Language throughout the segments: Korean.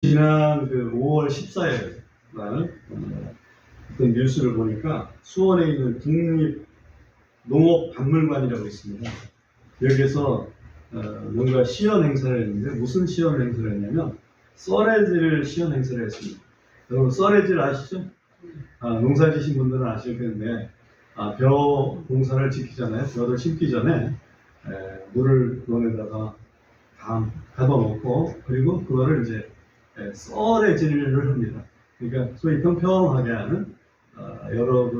지난 그 5월 14일 날 어떤 뉴스를 보니까 수원에 있는 국립농업박물관이라고 있습니다. 여기에서 뭔가 시연 행사를 했는데, 무슨 시연 행사를 했냐면 썰애질 시연 행사를 했습니다. 여러분 썰애질 아시죠? 농사 지신 분들은 아실 텐데, 벼 농사를 지키잖아요. 벼를 심기 전에 물을 논에다가 가둬놓고, 그리고 그거를 이제 썰애질을 합니다. 그러니까 소위 평평하게 하는 여러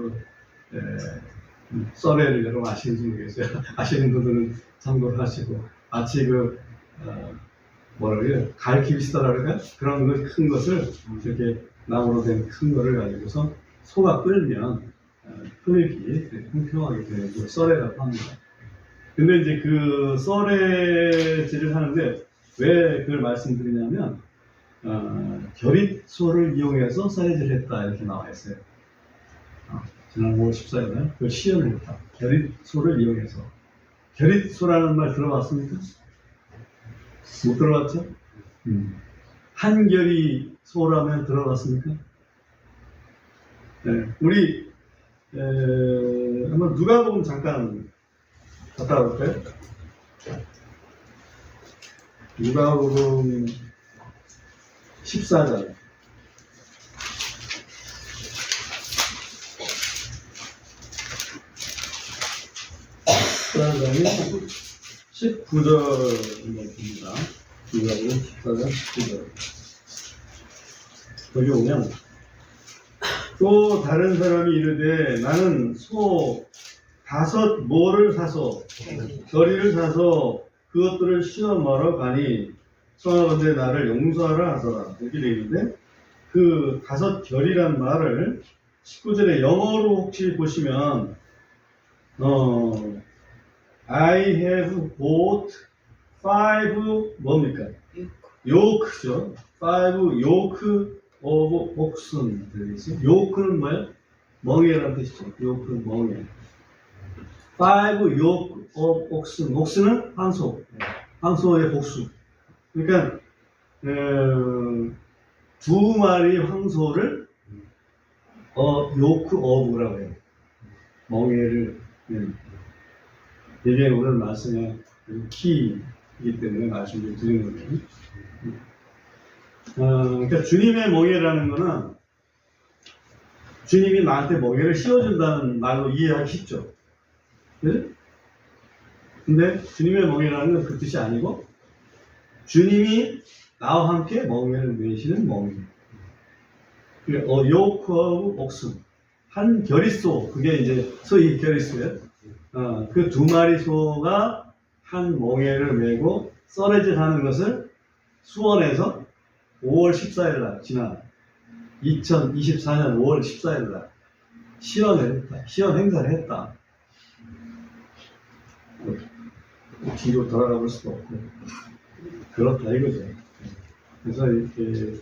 썰애를 여러분 아시는지 모르겠어요. 아시는 분들은 참고를 하시고, 마치 뭐라 그래요? 갈퀴비스타라 그럴까요? 그런 큰 것을 이렇게 나무로 된 큰 거를 가지고서 소가 끓면 흙이 평평하게 되는 그 썰애라고 합니다. 근데 이제 그 썰애질을 하는데 왜 그걸 말씀드리냐면, 결입소를 이용해서 썰애질을 했다 이렇게 나와 있어요. 지난 5월 14일 날 그 시연을 했다. 결입소를 이용해서. 결입소라는 말 들어봤습니까? 못 들어봤죠? 한결이소라면 들어봤습니까? 네, 우리 한번 누가복음 잠깐 갔다 올까요? 누가복음 14장. 14장이 19절입니다. 누가복음 14장 19절. 거기 오면, 또 다른 사람이 이르되 나는 소 5 모를 사서 결의를 사서 그것들을 시험하러 가니 청하건대 나를 용서하라 하더라. 이렇게 되어 있는데, 그 5 결이란 말을 19절에 영어로 혹시 보시면 I have bought 5 뭡니까? yoke죠. 5 yoke of oxen. yoke는 뭐예요? 멍에라는 뜻이죠. yoke는 멍에. 5 yoke of oxen. oxen은 황소. 황소의 복수. 그러니까 2마리 황소를 yoke of라고 해요. 멍에를. 이게 오늘 말씀의 키이기 때문에 말씀을 드리는 거예요. 그러니까 주님의 멍에라는 거는 주님이 나한테 멍에를 씌워준다는 말로 이해하기 쉽죠. 그죠? 근데 주님의 멍에라는 건 그 뜻이 아니고, 주님이 나와 함께 멍에를 메시는 멍에. yoke of oxen. 한 결의소, 그게 이제 소위 결의소예요. 그 2마리 소가 한 멍에를 메고 썰애질 하는 것을 수원에서 5월 14일 날, 지난 2024년 5월 14일 날 시연을 했다. 시연 행사를 했다. 뒤로 돌아가 볼 수도 없고, 그렇다 이거죠. 그래서 이렇게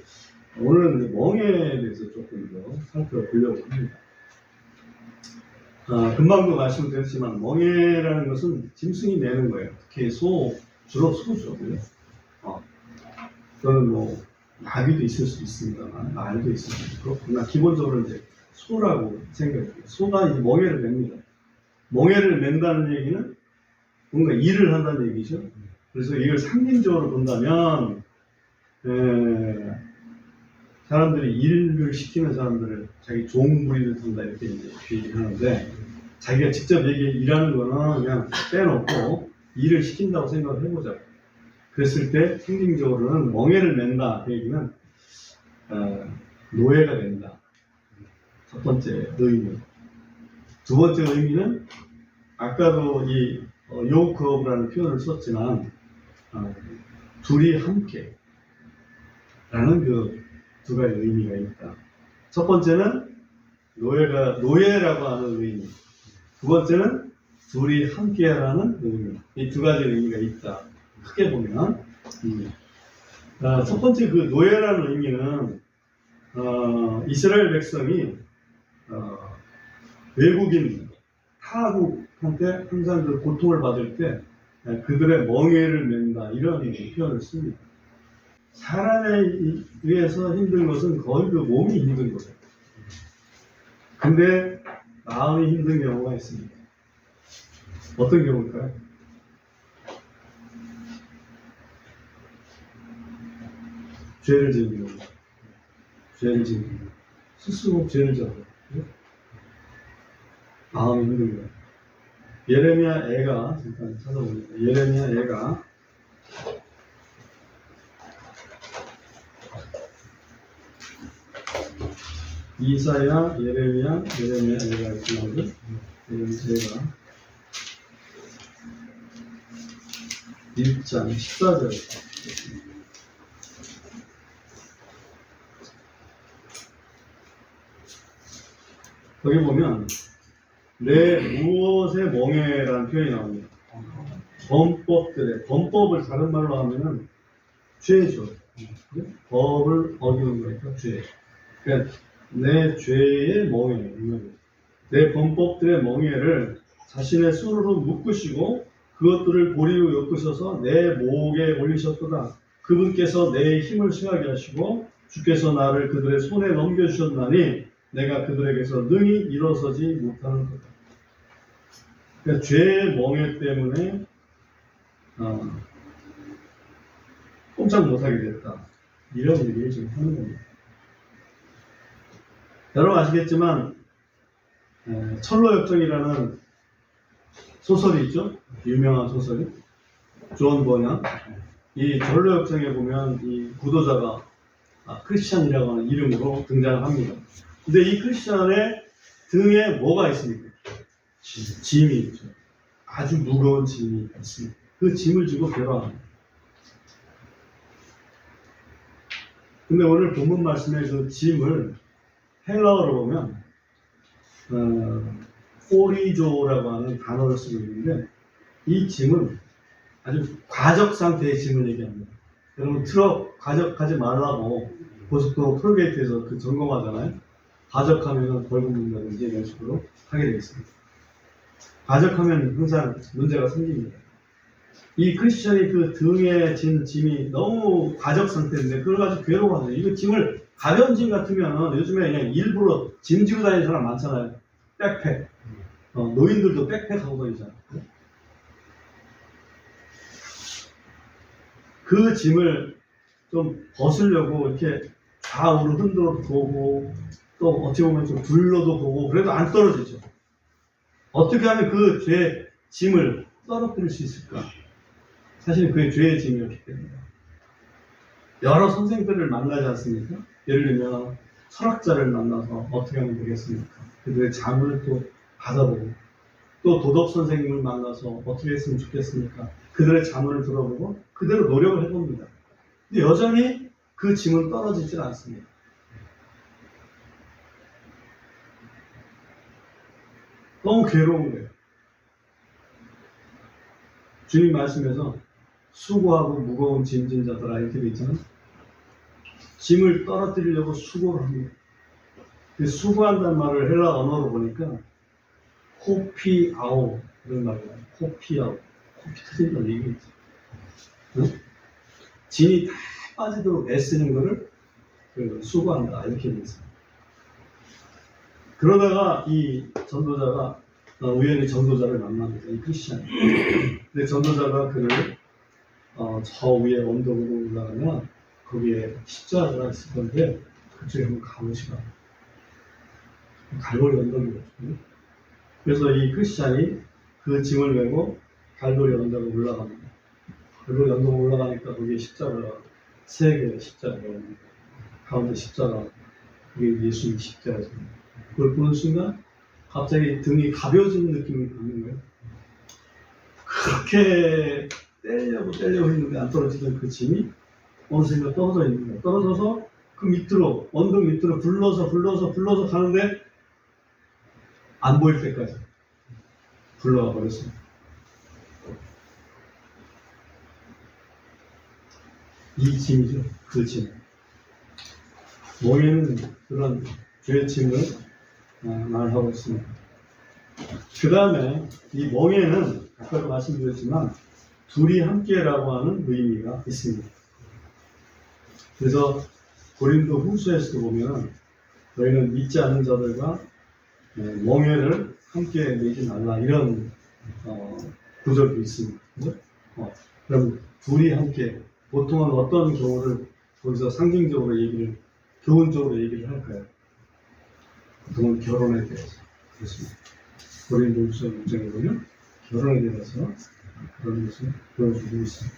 오늘은 멍에에 대해서 조금 더 살펴보려고 합니다. 금방도 말씀드렸지만 멍에라는 것은 짐승이 내는 거예요. 특히 주로 소죠. 그거는 뭐 나비도 있을 수 있습니다만 말도 있을 수 있고, 그러나 기본적으로 이제 소라고 생각해요. 소가 이제 멍에를 맵니다. 멍에를 맨다는 얘기는 뭔가 일을 한다는 얘기죠. 그래서 이걸 상징적으로 본다면, 사람들이 일을 시키는 사람들을 자기 종부리를 한다 이렇게 이제 얘기하는데, 자기가 직접 일하는 거는 그냥 빼놓고 일을 시킨다고 생각을 해보자. 그랬을 때 상징적으로는 멍에를 맨다 그 얘기는 노예가 된다. 첫 번째 의미. 두 번째 의미는 아까도 이 요크업이라는 표현을 썼지만, 둘이 함께 라는 그 2가지 의미가 있다. 첫 번째는 노예라고 하는 의미. 두 번째는 둘이 함께라는 의미. 이 2가지 의미가 있다. 크게 보면, 첫 번째 그 노예라는 의미는 이스라엘 백성이 외국인 타국한테 항상 그 고통을 받을 때 그들의 멍에를 맨다 이런 표현을 씁니다. 사람에 의해서 힘든 것은 거의 그 몸이 힘든 거예요. 근데 마음이 힘든 경우가 있습니다. 어떤 경우일까요? 죄를 지은 경우. 죄를 지은 경우. 스스로 죄를 지어요. 마음이 힘든 거예요. 예레미야 애가, 잠깐 찾아봅니다. 예레미야 애가 이사야, 예레미야 애가 있거든요. 예레미야 애가 1장 14절. 거기 보면 내 무엇의 멍에라는 표현이 나옵니다. 범법을 다른 말로 하면은 죄죠. 법을 어기는 거니까 죄. 그러니까 내 죄의 멍에, 내 범법들의 멍에를 자신의 손으로 묶으시고 그것들을 고리로 엮으셔서 내 목에 올리셨도다. 그분께서 내 힘을 승하게 하시고 주께서 나를 그들의 손에 넘겨주셨나니 내가 그들에게서 능히 일어서지 못하는 거다. 그러니까 죄의 멍에 때문에 꼼짝 못하게 됐다. 이런 얘기를 지금 하는 겁니다. 여러분 아시겠지만 철로역정이라는 소설이 있죠. 유명한 소설이 존 버냐. 이 철로역정에 보면 이 구도자가 크리스찬이라고 하는 이름으로 등장합니다. 근데 이 크리스찬의 등에 뭐가 있습니까? 짐이 있죠. 아주 무거운 짐이 있습니다. 그 짐을 지고 괴로워합니다. 근데 오늘 본문 말씀의 그 짐을 헬라어로 보면 포리조라고 하는 단어를 쓰고 있는데 이 짐은 아주 과적 상태의 짐을 얘기합니다. 여러분 트럭 과적하지 말라고 고속도로 톨게이트에서 그 점검하잖아요. 과적하면 벌금 문다든지 이런 식으로 하게 되겠습니다. 과적하면 항상 문제가 생깁니다. 이 크리스천이 그 등에 진 짐이 너무 과적 상태인데 그걸 가지고 괴로워하죠. 이거 짐을 가벼운 짐 같으면 요즘에 그냥 일부러 짐 지고 다니는 사람 많잖아요. 백팩. 노인들도 백팩 하고 다니잖아요. 그 짐을 좀 벗으려고 이렇게 좌우로 흔들어 보고 또 어찌 보면 좀 둘러도 보고 그래도 안 떨어지죠. 어떻게 하면 그 죄의 짐을 떨어뜨릴 수 있을까? 사실 그게 죄의 짐이었기 때문에 여러 선생들을 만나지 않습니까? 예를 들면 철학자를 만나서 어떻게 하면 되겠습니까? 그들의 잠을 또 받아보고 또 도덕 선생님을 만나서 어떻게 했으면 좋겠습니까? 그들의 잠을 들어보고 그대로 노력을 해봅니다. 근데 여전히 그 짐은 떨어지질 않습니다. 너무 괴로운 거예요. 주님 말씀에서 수고하고 무거운 짐진 자들아 이렇게 돼 있잖아요. 짐을 떨어뜨리려고 수고를 합니다. 수고한다는 말을 헬라 언어로 보니까 코피아오 이런 말이에요. 코피아오. 코피 터진다는 얘기겠지. 응? 진이 다 빠지도록 애쓰는 거를 수고한다 이렇게 돼 있어요. 그러다가 이 전도자가 우연히 전도자를 만납니다. 이 크리스찬. 근데 전도자가 그를 저 위에 언덕으로 올라가면 거기에 십자가가 있을 건데 그쪽에 한번 가보시라. 갈보리 언덕이거든요. 그래서 이 크리스찬이 그 짐을 메고 갈보리 언덕에 올라갑니다. 갈보리 언덕에 올라가니까 거기에 십자가가 세 개의 십자가가 있습니다. 가운데 십자가 그게 예수님 십자가입니다. 그걸 보는 순간 갑자기 등이 가벼워지는 느낌이 드는 거예요. 그렇게 떼려고 했는데 안 떨어지던 그 짐이 어느 순간 떨어져 있는 거예요. 떨어져서 그 밑으로 언덕 밑으로 굴러서 가는데 안 보일 때까지 굴러가 버렸습니다. 이 짐이죠. 그 짐. 멍에는 그런 죄의 짐을 말하고 있습니다. 그 다음에 이 멍에는 아까도 말씀드렸지만 둘이 함께라고 하는 의미가 있습니다. 그래서 고린도 후서에서도 보면 너희는 믿지 않는 자들과 멍에를 함께 내지 말라 이런 구절도 있습니다. 그죠? 그럼 둘이 함께 보통은 어떤 경우를 거기서 상징적으로 교훈적으로 얘기를 할까요? 보통은 결혼에 대해서 그렇습니다. 고린도 후서 6장에 보면 결혼에 대해서 그런 것을 보여주고 있습니다.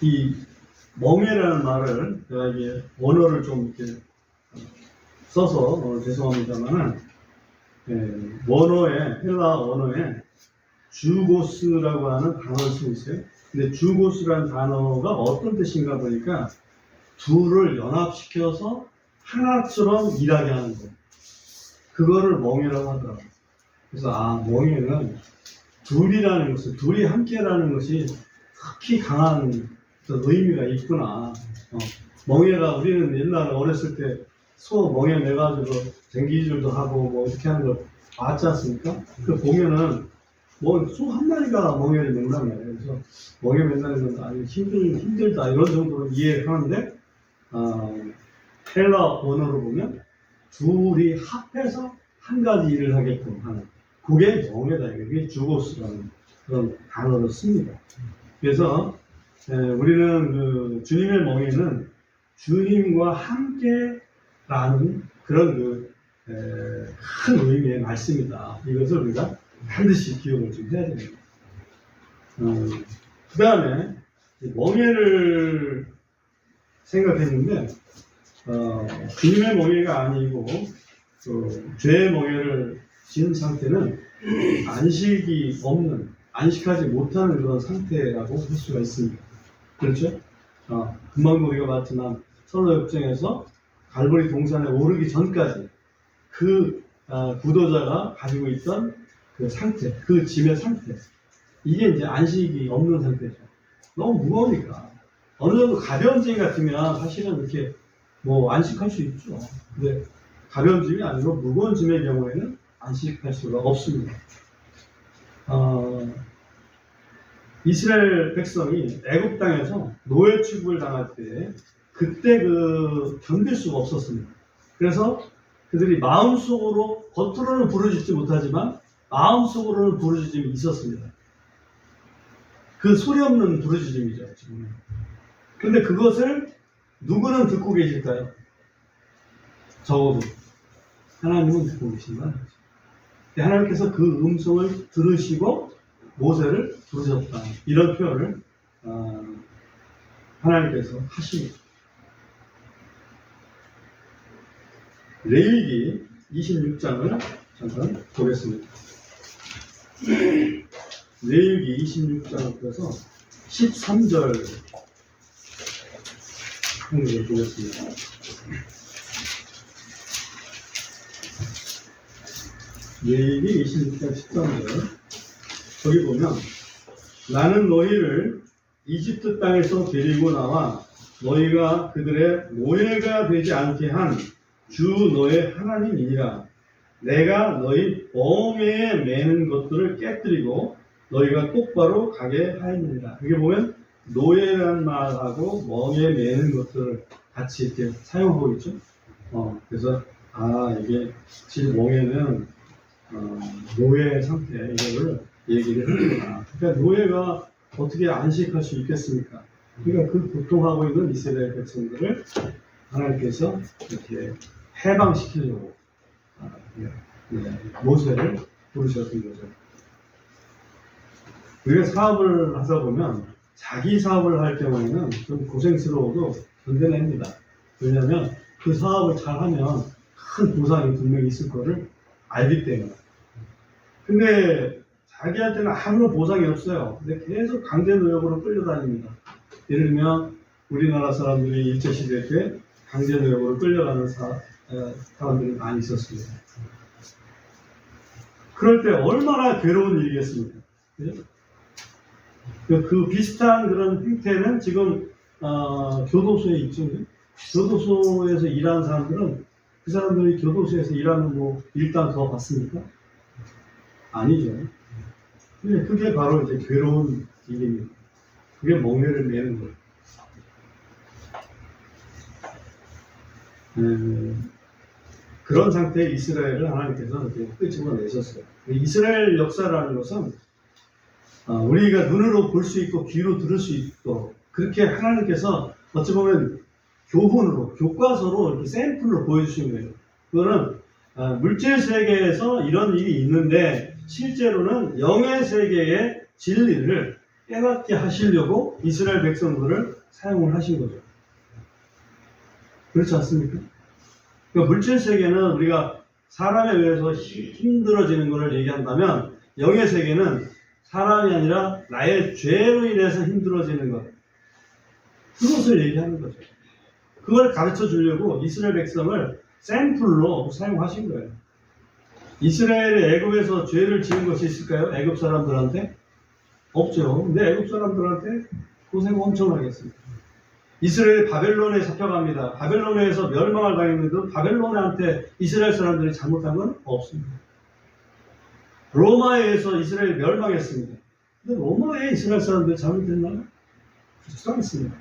이 멍에라는 말을 제가 이게 원어를 좀 이렇게 써서 죄송합니다만은 헬라 원어에 주고스라고 하는 단어를 쓰고 있어요. 근데 주고스라는 단어가 어떤 뜻인가 보니까 둘을 연합시켜서 하나처럼 일하게 하는 거예요. 그거를 멍에라고 하더라고요. 그래서 멍에는 둘이라는 것을, 둘이 함께라는 것이 특히 강한 의미가 있구나. 멍에가 우리는 옛날에 어렸을 때 소 멍에 매가지고 쟁기질도 하고 뭐 이렇게 하는 거 봤지 않습니까? 그 보면은 소 한 마리가 멍에를 맨단 말이에요. 그래서 멍에 맨다는 건 아주 힘들다 이런 정도로 이해를 하는데 헬라 언어로 보면 둘이 합해서 한 가지 일을 하게끔 하는 그게 멍에다. 이게 주고스라는 그런 단어를 씁니다. 그래서 우리는 그 주님의 멍에는 주님과 함께라는 그런 큰 의미의 말씀이다. 이것을 우리가 반드시 기억을 좀 해야 됩니다. 그 다음에 멍에를 생각했는데 주님의 멍에가 아니고 죄의 멍에를 지은 상태는 안식이 없는, 안식하지 못하는 그런 상태라고 할 수가 있습니다. 그렇죠? 금방도 우리가 봤지만 선로역정에서 갈보리 동산에 오르기 전까지 그 구도자가 가지고 있던 그 상태, 그 짐의 상태, 이게 이제 안식이 없는 상태죠. 너무 무거우니까. 어느 정도 가벼운 짐 같으면 사실은 이렇게 안식할 수 있죠. 근데 가벼운 짐이 아니고 무거운 짐의 경우에는 안식할 수가 없습니다. 이스라엘 백성이 애굽 땅에서 노예 취급을 당할 때 그때 견딜 수가 없었습니다. 그래서 그들이 마음속으로 겉으로는 부르짖지 못하지만 마음속으로는 부르짖음이 있었습니다. 그 소리 없는 부르짖음이죠, 지금. 근데 그것을 누구는 듣고 계실까요? 적어도 하나님은 듣고 계신다. 하나님께서 그 음성을 들으시고 모세를 부르셨다. 이런 표현을 하나님께서 하십니다. 레위기 26장을 잠깐 보겠습니다. 레위기 26장을 펴서 13절 한번 보겠습니다. 레위기 26장 13절 거기 보면 나는 너희를 이집트 땅에서 데리고 나와 너희가 그들의 노예가 되지 않게 한 주 너의 하나님이니라. 내가 너희 멍에에 매는 것들을 깨뜨리고 너희가 똑바로 가게 하였느니라. 여기 보면 노예라는 말하고 멍에 매는 것들을 같이 이렇게 사용하고 있죠. 그래서 이게 지금 멍에는 노예 상태 이거를 얘기를 하는구나. 그러니까 노예가 어떻게 안식할 수 있겠습니까? 그러니까 그 고통하고 있는 이스라엘 백성들을 하나님께서 이렇게 해방시키려고 모세를 부르셨던 거죠. 우리가 사업을 하다 보면 자기 사업을 할 경우에는 좀 고생스러워도 견뎌냅니다. 왜냐하면 그 사업을 잘하면 큰 보상이 분명히 있을 거를 알기 때문에. 근데 자기한테는 아무런 보상이 없어요. 근데 계속 강제노역으로 끌려다닙니다. 예를 들면 우리나라 사람들이 일제시대 때 강제노역으로 끌려가는 사람들이 많이 있었습니다. 그럴 때 얼마나 괴로운 일이겠습니까? 그죠? 그 비슷한 그런 형태는 지금 교도소에 있죠. 교도소에서 일하는 사람들은 그 사람들이 교도소에서 일하는 일당 더 받습니까? 아니죠. 그게 바로 이제 괴로운 일입니다. 그게 멍에를 매는 거예요. 그런 상태의 이스라엘을 하나님께서 끄집어내셨어요. 이스라엘 역사라는 것은 우리가 눈으로 볼 수 있고 귀로 들을 수 있도록 그렇게 하나님께서 어찌 보면 교훈으로, 교과서로 이렇게 샘플로 보여주신 거예요. 그거는 물질 세계에서 이런 일이 있는데 실제로는 영의 세계의 진리를 깨닫게 하시려고 이스라엘 백성들을 사용을 하신 거죠. 그렇지 않습니까? 그러니까 물질 세계는 우리가 사람에 의해서 힘들어지는 것을 얘기한다면 영의 세계는 사람이 아니라 나의 죄로 인해서 힘들어지는 것. 그것을 얘기하는 거죠. 그걸 가르쳐 주려고 이스라엘 백성을 샘플로 사용하신 거예요. 이스라엘이 애굽에서 죄를 지은 것이 있을까요? 애굽 사람들한테? 없죠. 근데 애굽 사람들한테 고생 엄청나게 했습니다. 이스라엘이 바벨론에 잡혀갑니다. 바벨론에서 멸망을 당했는데도 바벨론한테 이스라엘 사람들이 잘못한 건 없습니다. 로마에 의해서 이스라엘이 멸망했습니다. 근데 로마에 이스라엘 사람들이 잘못했나요? 그렇지 않습니다.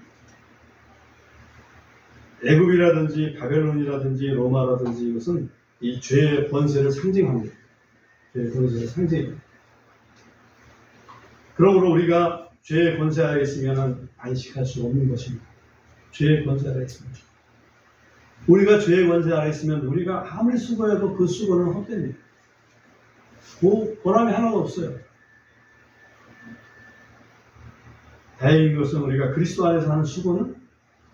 애굽이라든지 바벨론이라든지 로마라든지 이것은 이 죄의 권세를 상징합니다. 죄의 권세를 상징합니다. 그러므로 우리가 죄의 권세 아래 있으면 안식할 수 없는 것입니다. 죄의 권세 아래 있습니다. 우리가 죄의 권세 아래 있으면 우리가 아무리 수고해도 그 수고는 헛됩니다. 보람이 하나도 없어요. 다행인 것은 우리가 그리스도 안에서 하는 수고는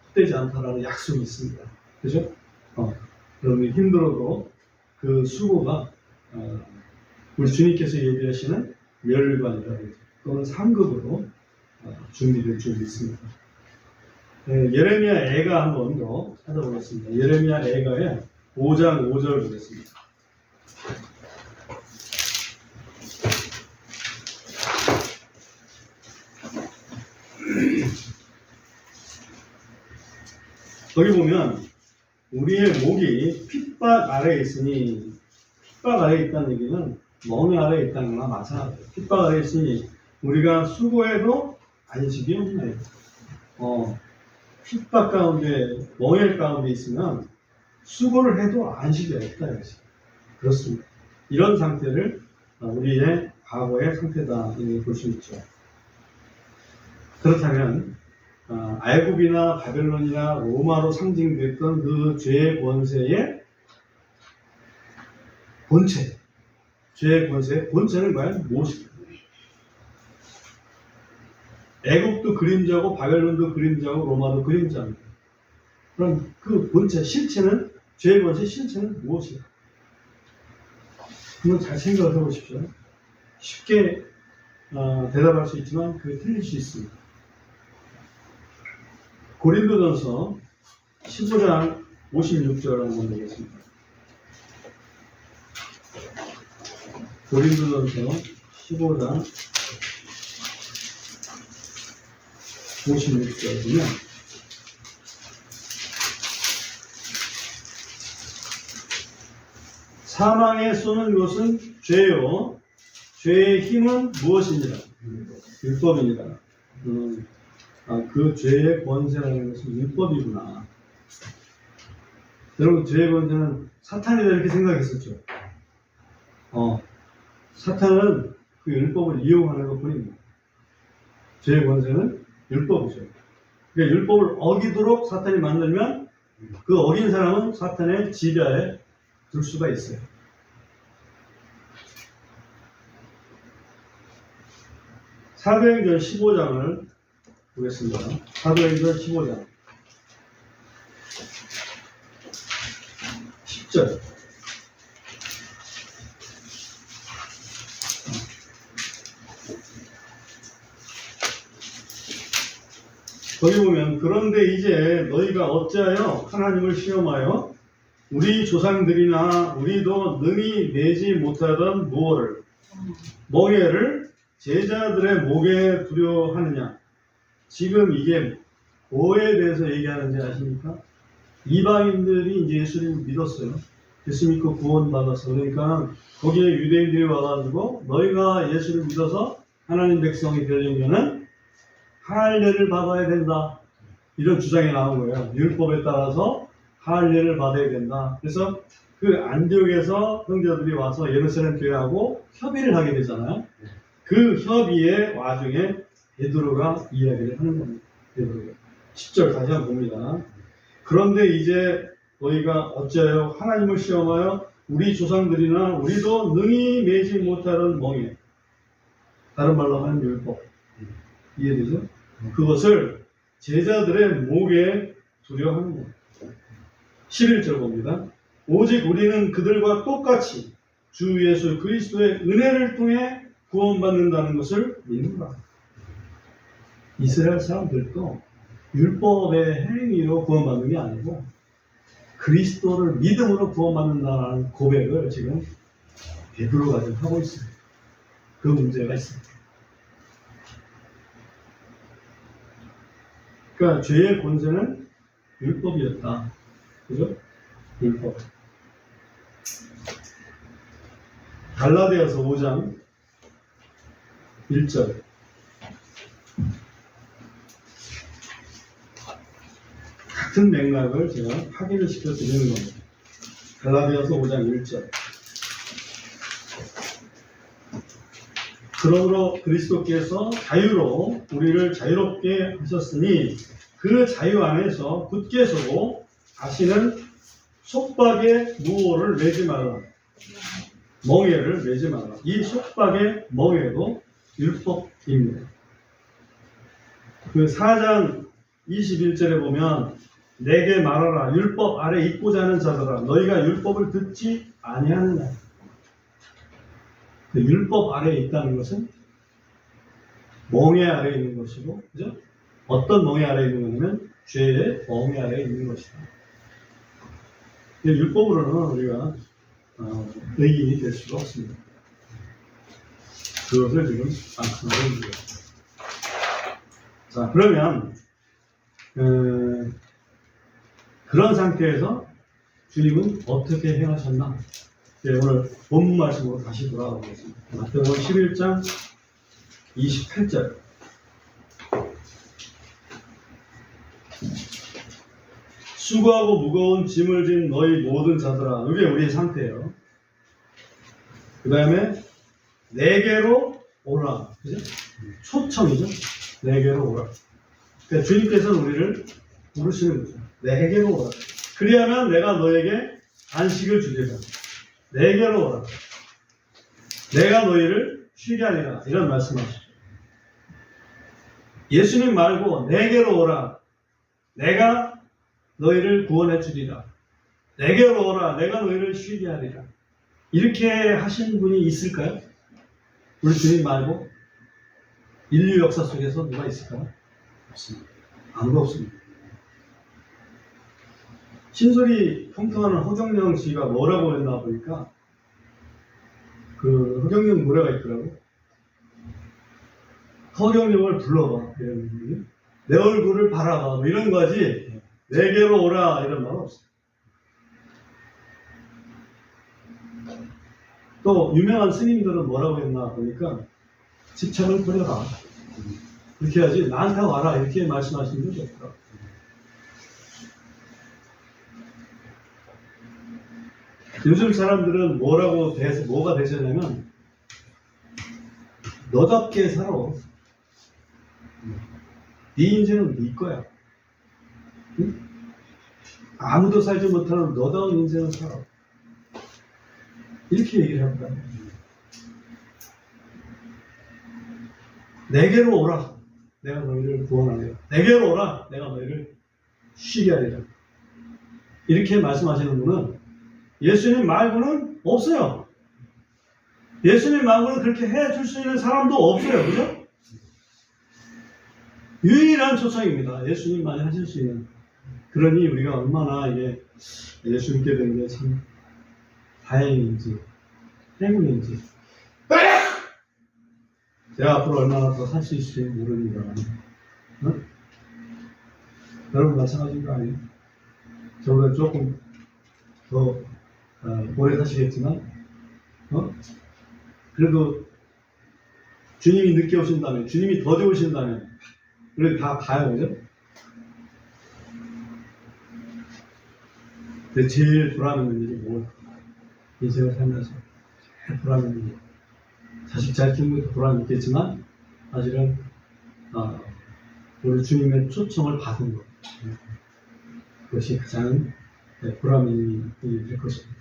헛되지 않다라는 약속이 있습니다. 그죠? 여러분이 힘들어도 그 수고가 우리 주님께서 얘기하시는 멸관이라든지 또는 상급으로 준비될 줄 믿습니다. 예레미야 애가 한번 더 찾아보겠습니다. 예레미야 애가의 5장 5절 보겠습니다. 거기 보면 우리의 목이 핏박 아래에 있으니, 핏박 아래에 있다는 얘기는 멍에 아래에 있다는 거나 마찬가지예요. 핏박 아래에 있으니 우리가 수고해도 안식이 없네. 핏박 가운데, 멍에 가운데 있으면 수고를 해도 안식이 없다. 그렇습니다. 이런 상태를 우리의 과거의 상태다 볼 수 있죠. 그렇다면 애굽이나 바벨론이나 로마로 상징됐던 그 죄의 권세의 본체, 죄의 권세의 본체는 과연 무엇일까? 애굽도 그림자고 바벨론도 그림자고 로마도 그림자입니다. 그럼 그 본체, 실체는, 죄의 권세의 실체는 무엇일까? 한번 잘 생각을 해보십시오. 쉽게 대답할 수 있지만 그게 틀릴 수 있습니다. 고린도전서 15장 56절 한번 보겠습니다. 고린도전서 15장 56절 보면 사망에 쏘는 것은 죄요, 죄의 힘은 무엇이니라? 율법이니라. 그 죄의 권세라는 것은 율법이구나. 여러분, 죄의 권세는 사탄이다 이렇게 생각했었죠. 사탄은 그 율법을 이용하는 것 뿐입니다. 죄의 권세는 율법이죠. 그러니까 율법을 어기도록 사탄이 만들면 그 어긴 사람은 사탄의 지배하에 들 수가 있어요. 사도행전 15장을 보겠습니다. 사도행전 15장 10절. 거기 보면 그런데 이제 너희가 어찌하여 하나님을 시험하여 우리 조상들이나 우리도 능히 내지 못하던 무엇을 멍에를 제자들의 목에 두려워하느냐. 지금 이게 뭐에 대해서 얘기하는지 아십니까? 이방인들이 이제 예수님을 믿었어요. 예수 믿고 구원받았어. 그러니까 거기에 유대인들이 와가지고 너희가 예수를 믿어서 하나님 백성이 되려면은 할례를 받아야 된다. 이런 주장이 나온 거예요. 율법에 따라서 할례를 받아야 된다. 그래서 그 안디옥에서 형제들이 와서 예루살렘 교회하고 협의를 하게 되잖아요. 그 협의의 와중에 베드로가 이야기를 하는 겁니다. 베드로가 10절 다시 한번 봅니다. 그런데 이제 너희가 어찌하여 하나님을 시험하여 우리 조상들이나 우리도 능히 매지 못하는 멍에, 다른 말로 하는 율법, 이해되죠? 그것을 제자들의 목에 두려 하는 거예요. 11절 봅니다. 오직 우리는 그들과 똑같이 주 예수 그리스도의 은혜를 통해 구원받는다는 것을 믿는다. 이스라엘 사람들도 율법의 행위로 구원받는 게 아니고 그리스도를 믿음으로 구원받는다는 고백을 지금 베드로가 지금 하고 있어요. 그 문제가 있습니다. 그러니까 죄의 본질은 율법이었다. 그죠? 율법. 갈라디아서 5장 1절. 같은 맥락을 제가 확인을 시켜 드리는 겁니다. 갈라디아서 5장 1절. 그러므로 그리스도께서 자유로 우리를 자유롭게 하셨으니 그 자유 안에서 굳게 서고 다시는 속박의 무호를 매지 말라. 멍에를 매지 말라. 이 속박의 멍에도 율법입니다. 그 4장 21절에 보면 내게 말하라. 율법 아래 있고자 하는 자들아 너희가 율법을 듣지 아니하느냐. 그 율법 아래에 있다는 것은 멍에 아래에 있는 것이고, 그죠? 어떤 멍에 아래에 있는 거냐면 죄의 멍에 아래에 있는 것이다. 율법으로는 우리가 의인이 될 수가 없습니다. 그것을 지금 말씀하고 있는 거예요. 자, 그러면 그런 상태에서 주님은 어떻게 행하셨나? 네, 오늘 본문 말씀으로 다시 돌아가겠습니다. 마태복음 11장 28절. 수고하고 무거운 짐을 진 너희 모든 자들아. 이게 우리의 상태예요. 그 다음에 내게로 오라. 그죠? 초청이죠. 내게로 오라. 그러니까 주님께서는 우리를 부르시는 거죠. 내게로 오라. 그리하면 내가 너에게 안식을 주리라. 내게로 오라. 내가 너희를 쉬게 하리라. 이런 말씀하시죠. 예수님 말고 내게로 오라. 내가 너희를 구원해 주리라. 내게로 오라. 내가 너희를 쉬게 하리라. 이렇게 하신 분이 있을까요? 우리 주님 말고 인류 역사 속에서 누가 있을까요? 없습니다. 아무도 없습니다. 신소리 통통하는 허경영 씨가 뭐라고 했나 보니까 그 허경영 노래가 있더라고. 허경영을 불러봐. 이런 분이. 내 얼굴을 바라봐. 뭐 이런 거지. 내게로 오라. 이런 말 없어. 또 유명한 스님들은 뭐라고 했나 보니까 집착을 버려라. 이렇게 해야지 나한테 와라. 이렇게 말씀하시는 분이 없더라고. 요즘 사람들은 뭐가 되셨냐면 너답게 살아. 네 인생은 네 거야. 응? 아무도 살지 못하는 너다운 인생을 살아. 이렇게 얘기를 합니다. 내게로 오라. 내가 너희를 구원하리라. 내게로 오라. 내가 너희를 쉬게 하리라. 이렇게 말씀하시는 분은 예수님 말고는 없어요. 예수님 말고는 그렇게 해줄 수 있는 사람도 없어요. 그죠? 유일한 초청입니다. 예수님만이 하실 수 있는. 그러니 우리가 얼마나 이게 예수 믿게 되는 게 참 다행인지 행운인지 제가 앞으로 얼마나 더 살 수 있을지 모릅니다. 어? 여러분 마찬가지인 거 아니에요? 저보다 조금 더 오래 사시겠지만 그래도 주님이 늦게 오신다면, 주님이 더디 오신다면, 우리 다 가요, 그죠? 근데 제일 보람 있는 일이 뭐? 인생을 살면서 제일 보람 있는 일. 자식 잘 키우는 것도 보람 있겠지만, 사실은, 우리 주님의 초청을 받은 것. 그것이 가장 보람 있는 일이 될 것입니다.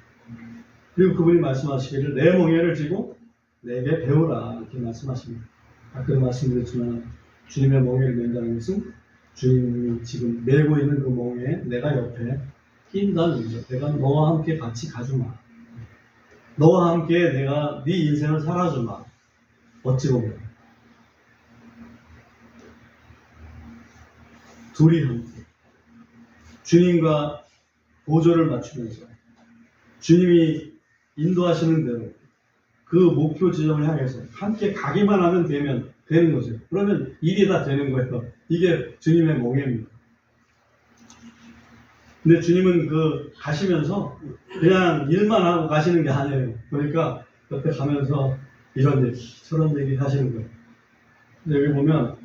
그리고 그분이 말씀하시기를 내 멍에를 쥐고 내게 배우라 이렇게 말씀하십니다. 아까도 말씀드렸지만 주님의 멍에를 맨다는 것은 주님이 지금 메고 있는 그 멍에 내가 옆에 끼인다는 거죠. 내가 너와 함께 같이 가주마. 너와 함께 내가 네 인생을 살아주마. 어찌 보면 둘이 함께 주님과 보조를 맞추면서 주님이 인도하시는 대로 그 목표 지점을 향해서 함께 가기만 하면 되는 거죠. 그러면 일이 다 되는 거예요. 이게 주님의 멍에입니다. 근데 주님은 가시면서 그냥 일만 하고 가시는 게 아니에요. 그러니까 옆에 가면서 이런 얘기, 저런 얘기 하시는 거예요. 여기 보면,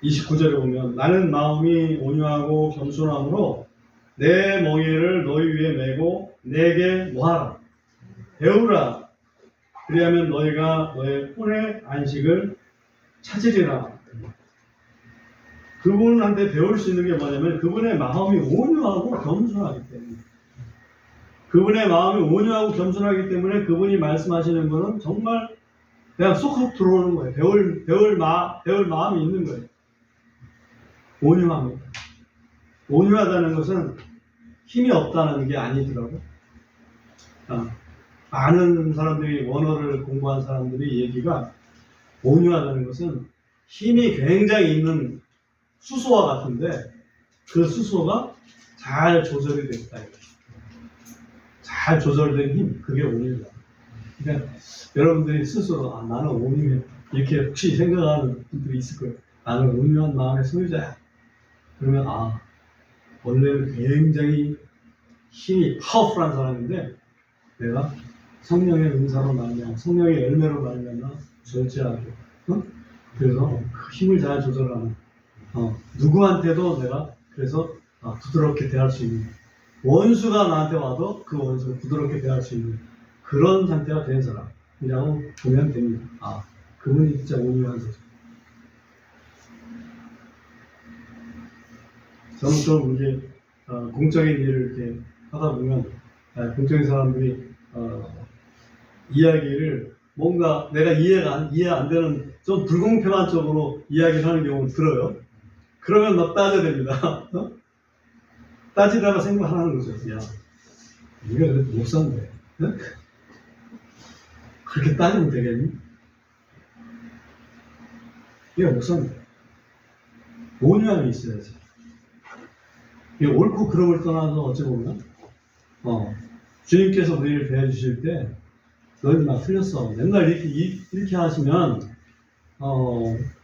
29절에 보면 나는 마음이 온유하고 겸손함으로 내 멍에를 너희 위에 메고 내게 뭐하라? 배우라. 그리하면 너희가 너의 혼의 안식을 찾으리라. 그분한테 배울 수 있는 게 뭐냐면 그분의 마음이 온유하고 겸손하기 때문에 그분의 마음이 온유하고 겸손하기 때문에 그분이 말씀하시는 거는 정말 그냥 쏙 들어오는 거예요. 배울 마음이 있는 거예요. 온유합니다. 온유하다는 것은 힘이 없다는 게 아니더라고요. 많은 사람들이 원어를 공부한 사람들이 얘기가 온유하다는 것은 힘이 굉장히 있는 수소와 같은데 그 수소가 잘 조절이 됐다. 잘 조절된 힘, 그게 온유다. 그러니까 여러분들이 스스로 나는 온유해 이렇게 혹시 생각하는 분들이 있을 거예요. 나는 온유한 마음의 소유자야. 그러면 원래는 굉장히 힘이 파워풀한 사람인데 내가 성령의 은사로 말미암아 성령의 열매로 말미암아 절제하고 그래서 그 힘을 잘 조절하는 누구한테도 내가 그래서 부드럽게 대할 수 있는 원수가 나한테 와도 그 원수를 부드럽게 대할 수 있는 그런 상태가 된 사람이라고 보면 됩니다. 그분이 진짜 온유한 거죠. 저는 좀 이게 공적인 일을 이렇게 하다 보면 공적인 사람들이 이야기를 뭔가 내가 이해 안 되는 좀 불공평한 쪽으로 이야기를 하는 경우를 들어요. 그러면 막 따져야 됩니다. 따지다가 생각하는 거죠. 야, 네가 그래도 못 산대. 그렇게 따지면 되겠니? 네가 못 산대. 온유함이 있어야지. 옳고 그름을 떠나서 어찌 보면 주님께서 우리를 대해주실 때 너희들 나 틀렸어. 맨날 이렇게 하시면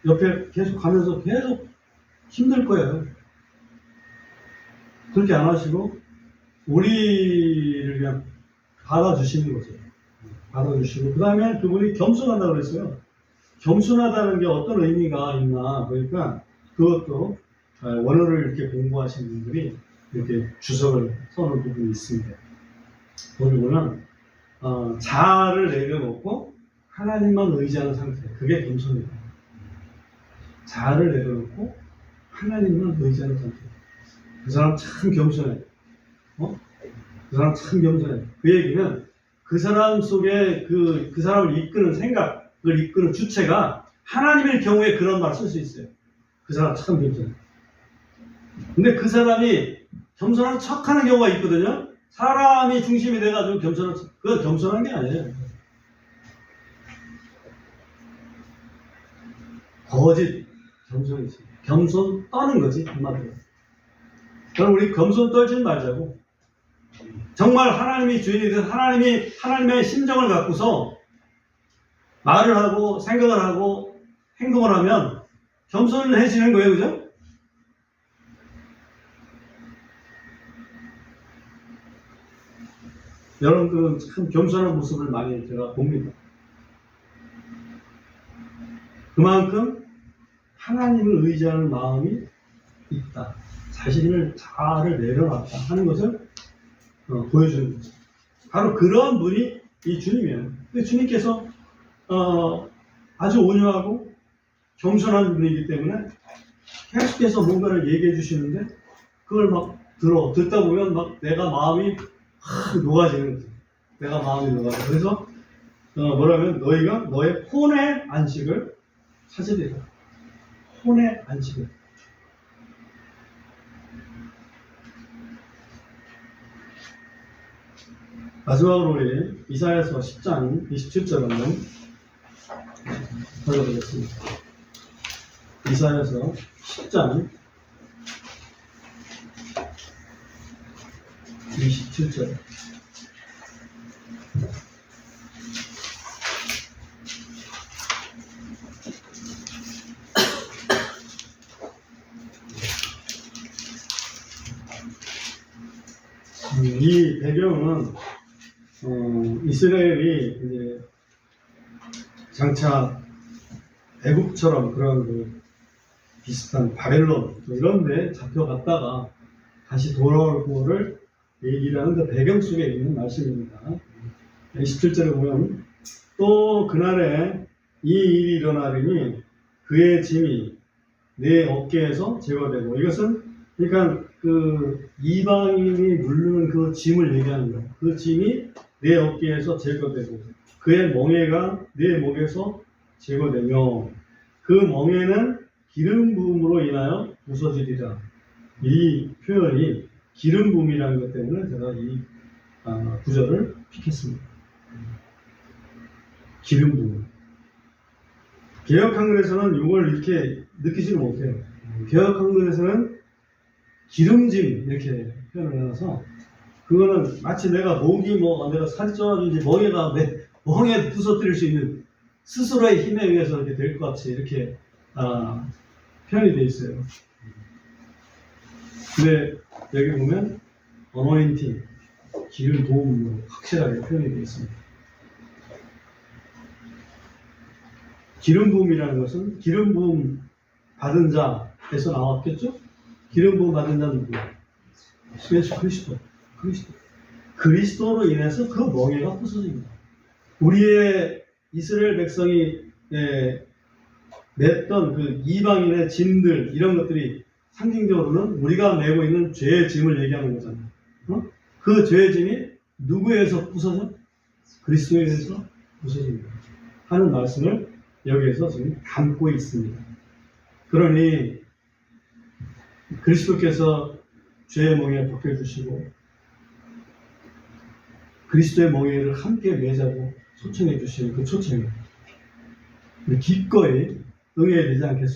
옆에 계속 가면서 계속 힘들 거예요. 그렇게 안 하시고 우리를 그냥 받아주시는 거죠. 받아주시고 그 다음에 그분이 겸손하다고 그랬어요. 겸손하다는 게 어떤 의미가 있나 보니까 그것도 원어를 이렇게 공부하시는 분들이 이렇게 주석을 써놓은 부분이 있습니다. 거기 보면 자아를 내려놓고 하나님만 의지하는 상태, 그게 겸손이에요. 자아를 내려놓고 하나님만 의지하는 상태. 그 사람 참 겸손해. 그 사람 참 겸손해. 그 얘기는 그 사람 속에 그 사람을 이끄는 생각을 이끄는 주체가 하나님일 경우에 그런 말을 쓸 수 있어요. 그 사람 참 겸손해. 근데 그 사람이 겸손한 척 하는 경우가 있거든요. 사람이 중심이 돼가지고 겸손한 척. 그건 겸손한 게 아니에요. 거짓 겸손이지. 겸손 떠는 거지, 한마디로. 그럼 우리 겸손 떨지 말자고. 정말 하나님이 주인이 돼서 하나님의 심정을 갖고서 말을 하고 생각을 하고 행동을 하면 겸손해지는 거예요, 그죠? 여러분들은 참 겸손한 모습을 많이 제가 봅니다. 그만큼 하나님을 의지하는 마음이 있다. 자신을 자아를 내려놨다 하는 것을 보여주는 거죠. 바로 그러한 분이 이 주님이에요. 근데 주님께서 아주 온유하고 겸손한 분이기 때문에 계속해서 뭔가를 얘기해 주시는데 그걸 막 듣다 보면 막 내가 마음이 녹아지는 거죠. 내가 마음이 녹아져. 그래서 뭐라면 너희가 너의 혼의 안식을 찾으리라. 혼의 안식을. 마지막으로 우리 이사야서 10장 27절 한번 읽어보겠습니다. 이사야서 10장 27절. 이 배경은 이스라엘이 이제 장차 애국처럼 그런 비슷한 바벨론 이런 데 잡혀갔다가 다시 돌아올 거를 얘기를 하는 배경 속에 있는 말씀입니다. 27절에 보면 또 그날에 이 일이 일어나리니 그의 짐이 내 어깨에서 제거되고, 이것은 그러니까 그 이방인이 물르는 그 짐을 얘기하는 거예요. 그 짐이 내 어깨에서 제거되고 그의 멍에가 내 목에서 제거되며 그 멍에는 기름 부음으로 인하여 부서지리라. 이 표현이 기름 부음이라는 것 때문에 제가 이 구절을 픽했습니다. 기름 부음. 개역 한글에서는 이걸 이렇게 느끼지는 못해요. 개역 한글에서는 기름짐 이렇게 표현을 해놔서 그거는 마치 내가 목이 내가 살이 쪄가지고 멍에가 내 멍에 부서뜨릴 수 있는 스스로의 힘에 의해서 이렇게 될 것 같이 이렇게 표현이 되어 있어요. 근데 여기 보면 어노인팅, 기름 부음으로 확실하게 표현이 되어 있습니다. 기름 부음이라는 것은 기름 부음 받은 자에서 나왔겠죠? 기름 부음 받은 자는 누구예요? 예수 그리스도. 그리스도로 인해서 그 멍에가 부서집니다. 우리의 이스라엘 백성이 냈던 그 이방인의 짐들 이런 것들이 상징적으로는 우리가 메고 있는 죄의 짐을 얘기하는 거잖아요. 그 죄의 짐이 누구에서 부서져? 그리스도에 의해서 부서집니다. 하는 말씀을 여기에서 지금 담고 있습니다. 그러니 그리스도께서 죄의 멍에 벗겨주시고 그리스도의 멍에를 함께 매자고 초청해 주시는 그 초청에 기꺼이 응해야 되지 않겠습니까?